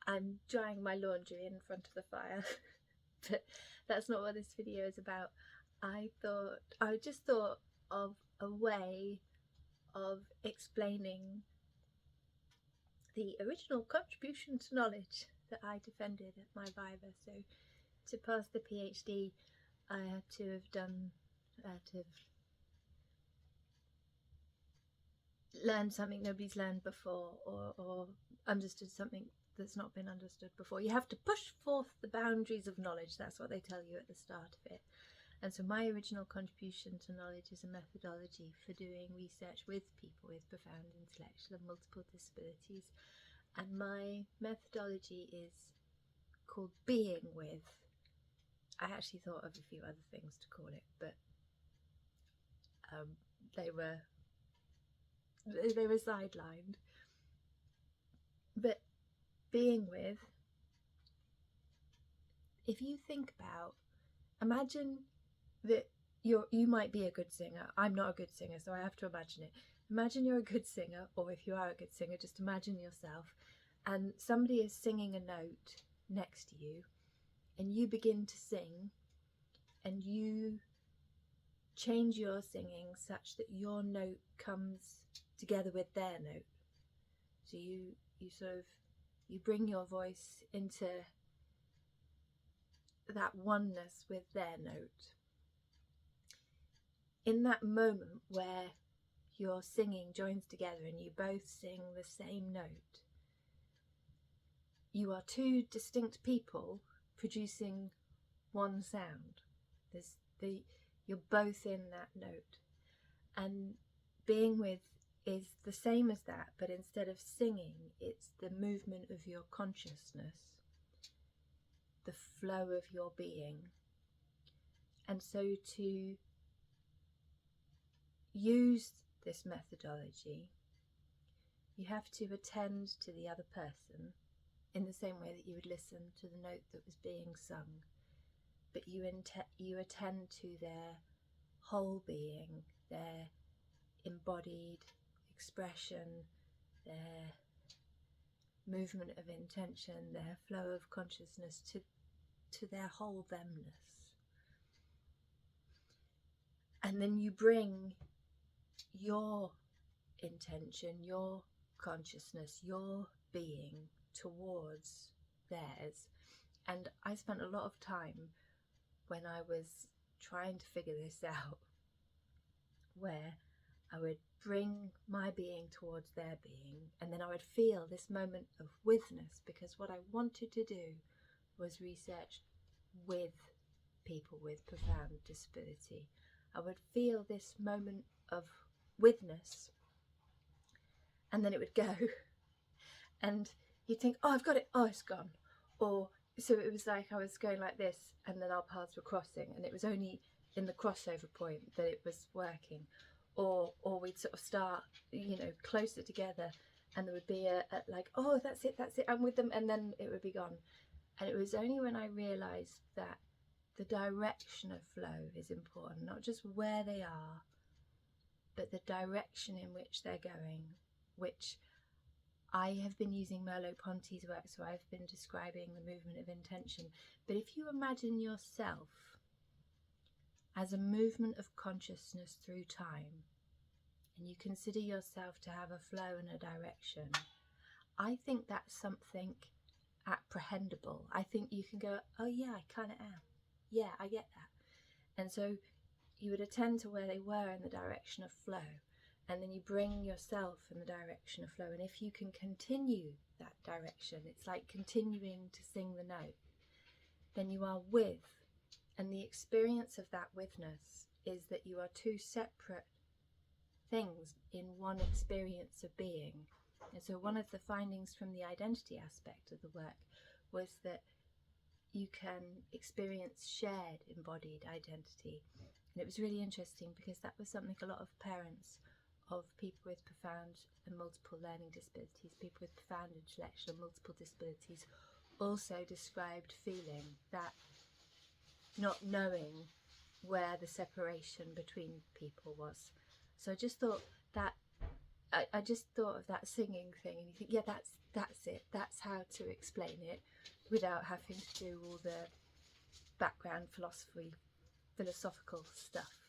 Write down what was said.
I'm drying my laundry in front of the fire, but that's not what this video is about. I just thought of a way of explaining the original contribution to knowledge that I defended at my Viva. So to pass the PhD, I had to have learned something nobody's learned before, or understood something that's not been understood before. You have to push forth the boundaries of knowledge. That's what they tell you at the start of it. And so my original contribution to knowledge is a methodology for doing research with people with profound intellectual and multiple disabilities. And my methodology is called Being With. I actually thought of a few other things to call it, but they were sidelined. But being with, if you think about, imagine that you might be a good singer. I'm not a good singer, so I have to imagine it. Imagine you're a good singer, or if you are a good singer, just imagine yourself and somebody is singing a note next to you, and you begin to sing, and you change your singing such that your note comes together with their note. So you bring your voice into that oneness with their note. In that moment where your singing joins together and you both sing the same note, you are two distinct people producing one sound. You're both in that note. And being with is the same as that, but instead of singing, it's the movement of your consciousness, the flow of your being. And so to use this methodology, you have to attend to the other person in the same way that you would listen to the note that was being sung, but you attend to their whole being, their embodied expression, their movement of intention, their flow of consciousness, to their whole themness. And then you bring your intention, your consciousness, your being towards theirs. And I spent a lot of time when I was trying to figure this out, where I would bring my being towards their being, and then I would feel this moment of withness, because what I wanted to do was research with people with profound disability. I would feel this moment of withness, and then it would go, and you'd think, oh, I've got it, oh, it's gone. Or so it was like I was going like this, and then our paths were crossing, and it was only in the crossover point that it was working. Or we'd sort of start, closer together, and there would be a like, oh, that's it, I'm with them, and then it would be gone. And it was only when I realised that the direction of flow is important, not just where they are, but the direction in which they're going, which I have been using Merleau-Ponty's work, so I've been describing the movement of intention. But if you imagine yourself as a movement of consciousness through time, and you consider yourself to have a flow and a direction, I think that's something apprehendable. I think you can go, oh yeah, I kind of am. Yeah, I get that. And so you would attend to where they were in the direction of flow, and then you bring yourself in the direction of flow. And if you can continue that direction, it's like continuing to sing the note, then you are with. And the experience of that withness is that you are two separate things in one experience of being. And so one of the findings from the identity aspect of the work was that you can experience shared embodied identity. And it was really interesting because that was something a lot of parents of people with profound and multiple learning disabilities, people with profound intellectual and multiple disabilities, also described feeling, that not knowing where the separation between people was. So I just thought that I just thought of that singing thing, and you think, yeah, that's it. That's how to explain it without having to do all the background philosophical stuff.